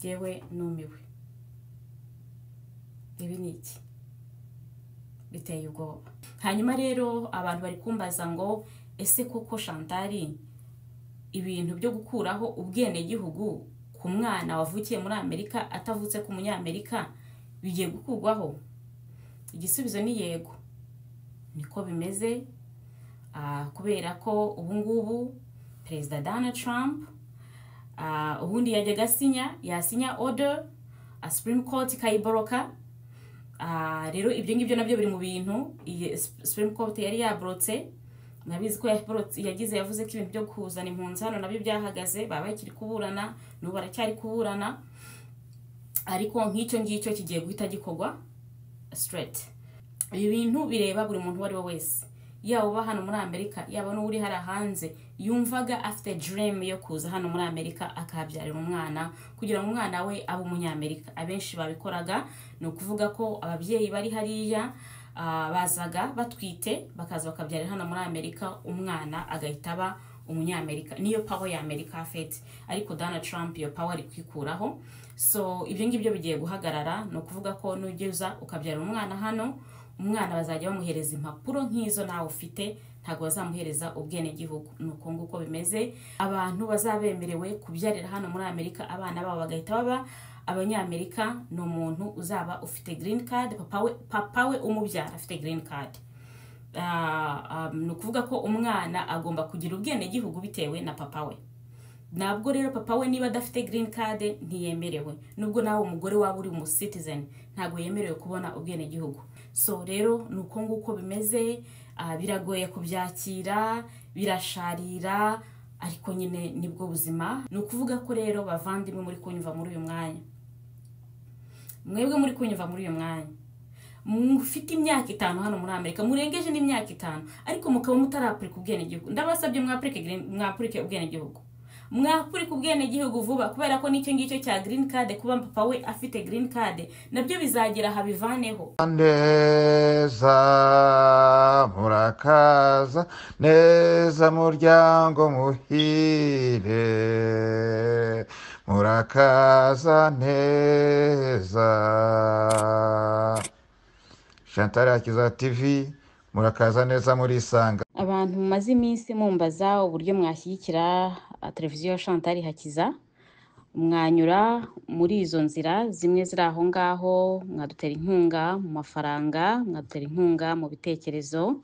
jewe numiwe. Ibi ni iki? Biteye ubwoba. Hanyuma rero abantu bari kumbaza ngo ese koko Chantal ibintu byo gukuraho ubwene gihugu ku mwana wavukiye muri Amerika atavutse ku munyamerika bigiye gukurwaho? Igisubizo ni yego. Niko bimeze. Kubera ko ubungubu Perezida Donald Trump ubundi yajyaga yasinya order Supreme Court kayiboroka. Rero ibyo ngibyo nabyo biri mu bintu Supreme Court yari yabrotse. Nabizi ko yagize yavuze ko ibintu byo kuzana impunzi hano nabyo byahagaze, baba bakiri kuburana n'ubu baracyari kuburana, ariko nk'icyo ngicyo kigiye guhita gikorwa straight. Ibi bintu bireba buri muntu wari wese, yaba uba hano muri Amerika yaba n'uri hari hanze yumvaga afite dream yo kuza hano muri Amerika akabyarira umwana kugira ngo umwana we abe umunyamerika. Abenshi babikoraga no kuvuga ko ababyeyi bari hariya bazaga batwite bakaza bakabyarira hano muri Amerika, umwana agahita aba umunyamerika. Niyo power ya Amerika afite, ariko Donald Trump iyo power ari kwikuraho. So ibyo ngibyo bigiye guhagarara, no kuvuga ko nugeza ukabyarira umwana hano, umwana bazajya bamuhereza impapuro nk'izo nawe ufite, ntago bazamuhereza ubwene gihugu. Nuko nguko bimeze. Abantu bazabemerewe kubyarira hano muri Amerika abana babo bagahita baba abanyamerika no umuntu uzaba ufite green card, papa we umubyara afite green card. No kuvuga ko umwana agomba kugira ubwene gihugu bitewe na papa we. Nabwo rero papa we niba adafite green card ntiyemerewe, nubwo nawe umugore waba uri mu citizen ntago yemerewe kubona ubwene gihugu. So rero nuko nguko bimeze. Biragoye kubyakira, birasharira, ariko nyine nibwo buzima. No kuvuga ko rero bavandimwe muri kunyumva muri uyu mwanya, mwebwe muri kunyumva muri uyu mwanya, mufite imyaka 5 hano muri Amerika, murengeje n'imyaka 5 ariko mukaba mutarapurika ubwene gihugu, ndabasabye mwapurike ubwene gihugu. Mwapurika ubwene gihugu vuba, kubera ko nicyo ngicyo cya green card, kuba papa we afite green card nabyo bizagera habivaneho. Neza murakaza neza muryango muhire, murakaza neza. Chantal Hakiza TV, murakaza neza muri Sanga. Abantu mumaze iminsi mumbaza uburyo mwashyigikira televiziyo Chantal Hakiza, mwanyura muri izo nzira zimwe ziri aho ngaho, mwadutera inkunga mu mafaranga, mwadutera inkunga mu bitekerezo,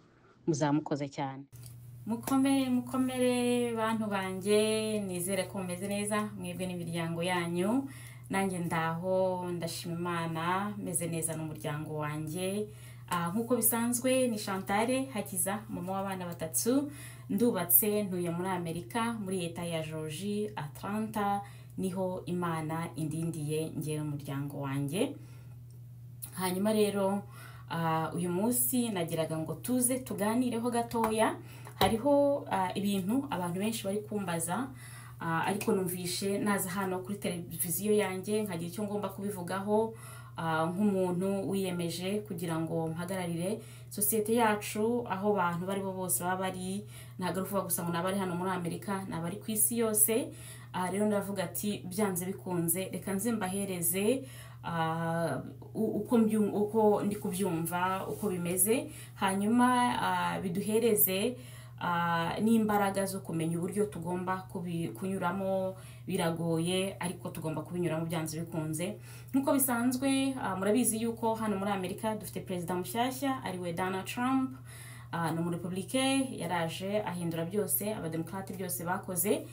muzamukoze cyane. Mukomere bantu banjye, nizere ko mumeze neza mwebwe n'imiryango yanyu. Nanjye ndaho ndashima Imana, meze neza n'umuryango wanjye. Nkuko bisanzwe ni Chantal Hakiza, mama w'abana 3, ndubatse, ntuye muri Amerika muri leta ya Georgia Atlanta, niho Imana indindiye ngiye n'umuryango wanjye. Hanyuma rero uyu munsi nagiraga ngo tuze tuganireho gatoya. Hariho ibintu abantu benshi bari kumbaza, ariko numvishe naza hano kuri televiziyo yanjye nkagira icyo ngomba kubivugaho, nk'umuntu wiyemeje kugira ngo mpagararire societe yacu aho abantu bari bo bose baba bari. Ntago ruvuga gusa ngo nabari hano muri Amerika, nabari ku isi yose. Rero ndavuga ati byanze bikunze reka nze mbahereze uko ndi kubyumva, uko bimeze, hanyuma biduhereze n'imbaraga zo kumenya uburyo tugomba kunyuramo. Biragoye ariko tugomba kubinyuramo byanze bikunze. Nkuko bisanzwe murabizi yuko hano muri Amerika dufite perezida mushyashya ariwe Donald Trump. No muri Republike yaraje ahindura byose, abademokrate byose bakoze,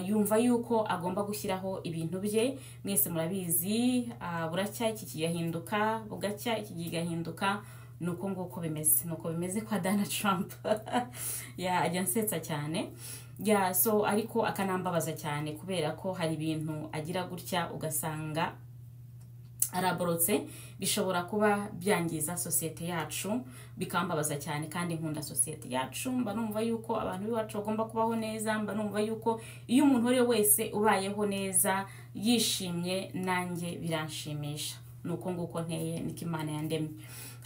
yumva yuko agomba gushyiraho ibintu bye. Mwese murabizi, buracya iki kigahinduka, bugacya iki kigahinduka. Nuko nguko bimeze, nuko bimeze kwa Donald Trump. Ajya nsetsa cyane. So ariko akanambabaza cyane kubera ko hari ibintu agira gutya ugasanga araborotse, bishobora kuba byangiza societe yacu, bikambabaza cyane. Kandi nkunda societe yacu, mba numva yuko abantu bacu bagomba kubaho neza, mba numva yuko iyo umuntu ari wese ubayeho neza yishimye, nanjye biranshimisha. Nuko nguko nteye, niko Imana yandemye.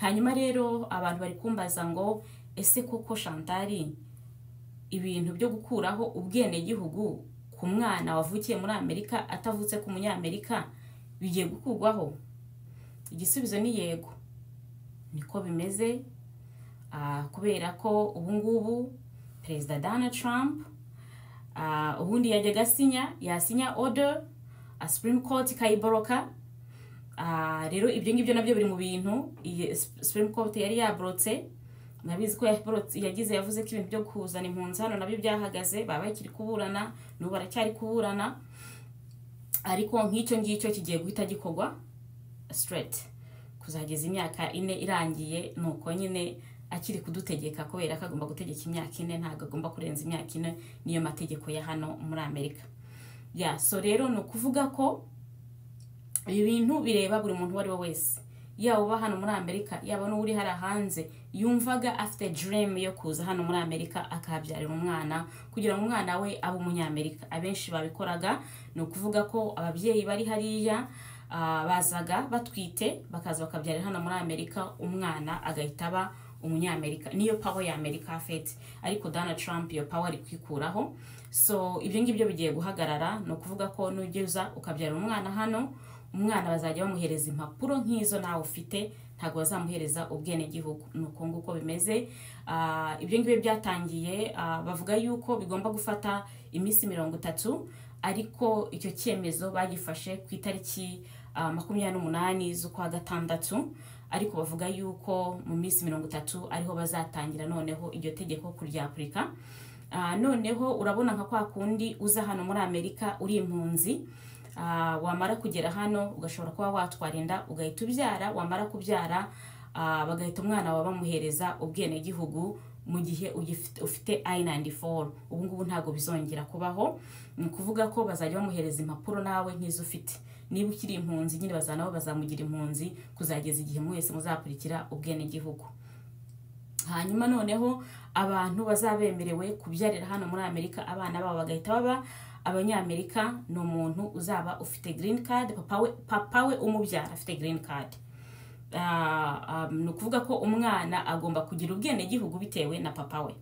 Hanyuma rero abantu bari kumbaza ngo ese koko Chantal ibintu byo gukuraho ubwene gihugu ku mwana wavukiye muri Amerika atavutse ku munyamerika bigiye gukurwaho? Igisubizo ni yego, niko bimeze. Kubera ko ubu ngubu Perezida Donald Trump ubundi yajyaga yasinya order Supreme Court ikayiboroka. Rero ibyo ngibyo nabyo biri mu bintu Supreme Court yari yaborotse. Nabizi ko yavuze ko ibintu byo kuzana impunzi hano nabyo byahagaze, baba bakiri kuburana, n'ubu baracyari kuburana, ariko nk'icyo ngicyo kigiye guhita gikorwa straight kuzageza imyaka 4 irangiye. Nuko nyine akiri kudutegeka, kubera ko agomba gutegeka imyaka 4, ntabwo agomba kurenza imyaka 4, niyo mategeko ya hano muri Amerika. So rero ni ukuvuga ko ibi bintu bireba buri muntu wari we wese, yaba uba hano muri Amerika, yaba n'uri hari hanze yumvaga afite dream yo kuza hano muri Amerika akabyarira umwana, kugira ngo umwana we abe umunyamerika. Abenshi babikoraga, ni ukuvuga ko ababyeyi bari hariya bazaga batwite, bakaza bakabyarira hano muri Amerika, umwana agahita aba umunyamerika. Niyo power ya Amerika afite, ariko Donald Trump iyo power ari kwikuraho. So ibyo ngibyo bigiye guhagarara, ni ukuvuga ko nugeza ukabyarira umwana hano, umwana bazajya bamuhereza impapuro nk'izo nawe ufite, ntabwo bazamuhereza ubwene gihugu. Nuko nguko bimeze. Ibyo ngibyo byatangiye, bavuga yuko bigomba gufata iminsi 30, ariko icyo cyemezo bagifashe ku itariki 28 z'ukwa gatandatu, ariko bavuga yuko mu minsi 30 ariho bazatangira noneho iryo tegeko kuryapurika. Noneho urabona nka kwa kundi uza hano muri Amerika uri impunzi, wamara kugera hano ugashobora kuba watwara inda ugahita ubyara, wamara kubyara bagahita umwana wawe bamuhereza ubwene gihugu mu gihe ufite I-94. Ubu ngubu ntago bizongera kubaho, ni ukuvuga ko bazajya bamuhereza impapuro nawe nk'izo ufite. Niba ukiri impunzi nyine bazanaho bazamugira impunzi kuzageza igihe mwese muzakurikira ubwene gihugu. Hanyuma noneho abantu bazabemerewe kubyarira hano muri Amerika, abana babo bagahita baba abanyamerika. Ni umuntu uzaba ufite green card, papa we umubyara afite green card. Ni ukuvuga ko umwana agomba kugira ubwene gihugu bitewe na papa we.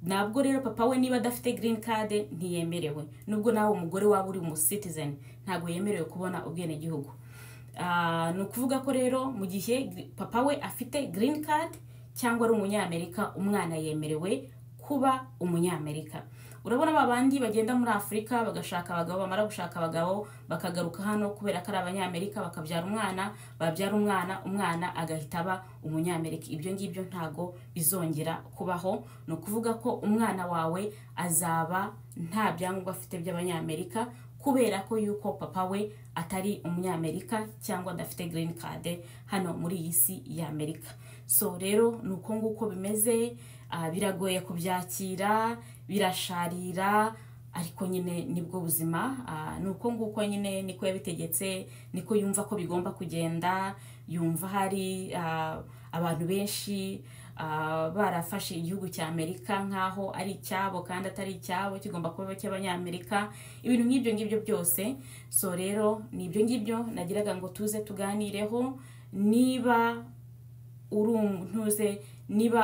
Nabwo rero papa we niba adafite green card ntiyemerewe, nubwo nawe umugore waba uri mu citizen ntago yemerewe kubona ubwene gihugu. Ni ukuvuga ko rero mu gihe papa we afite green card cyangwa ari umunyamerika, umwana yemerewe kuba umunyamerika. Urabona babandi bagenda muri Afrika bagashaka abagabo, bamara gushaka abagabo bakagaruka hano kubera ko ari abanyamerika, bakabyara umwana, babyara umwana agahita aba umunyamerika. Ibyo ngibyo ntago bizongera kubaho. Ni ukuvuga ko umwana wawe azaba nta byangombwa afite by'abanyamerika, kubera ko yuko papa we atari umunyamerika cyangwa adafite green card hano muri iyi si ya Amerika. So rero nuko nguko bimeze. Biragoye kubyakira, birasharira, ariko nyine nibwo buzima. Nuko nguko nyine niko yabitegetse, niko yumva ko bigomba kugenda. Yumva hari abantu benshi barafashe igihugu cya Amerika nkaho ari icyabo kandi atari icyabo, kigomba kuba cy'abanyamerika, ibintu nk'ibyo ngibyo byose. So rero nibyo ngibyo nagiraga ngo tuze tuganireho. Niba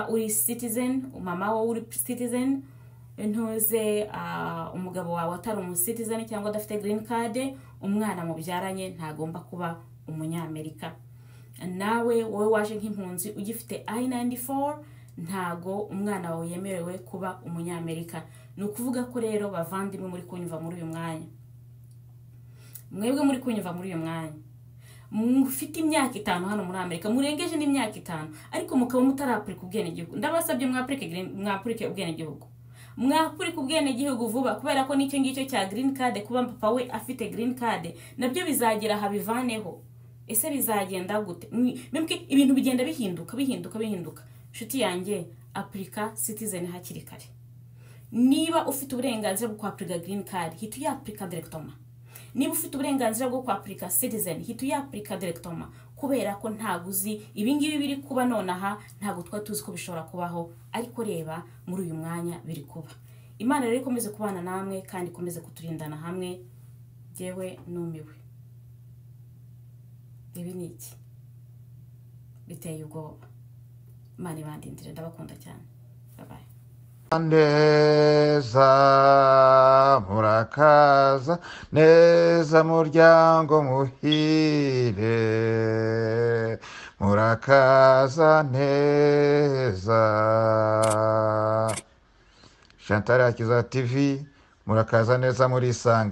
uri citizen, mama wawe uri citizen, umugabo wawe atari umu citizen cyangwa adafite green card, umwana mubyaranye ntagomba kuba umunyamerika. Nawe wowe waje nk'impunzi ugifite I-94, ntago umwana wawe yemerewe kuba umunyamerika. Ni ukuvuga ko rero bavandimwe muri kunyumva muri uyu mwanya, mwebwe muri kunyumva muri uyu mwanya, mufite imyaka 5 hano muri Amerika, murengeje n'imyaka 5, ariko mukaba mutarapurika ubwene gihugu, ndabasabye mwapurike ubwene gihugu. Mwapurika ubwene gihugu vuba, kubera ko nicyo ngicyo cya green card, kuba papa we afite green card nabyo bizagera habivaneho. Ese bizagenda gute? Ibintu bigenda bihinduka. Shuti yanjye, apurika citizen hakiri kare. Niba ufite uburenganzira bwo kwapurika green card, hita uyapurika directement. Niba ufite uburenganzira bwo kwapurika citizen, hita uyapurika directement, kubera ko ntaguzi ibingibi biri kuba nonaha, ntago twa tuzi ko bishobora kubaho, ariko reba muri uyu mwanya biri kuba. Imana rero ikomeze kubana namwe kandi ikomeze kuturindana hamwe. Jewe numiwe. Ibi ni iki? Biteye ubwoba. Imana ibandindire, ndabakunda cyane. Bye bye. neza murakaza neza muryango muhire, murakaza neza. Chantal Akiza TV, murakaza neza murisanga.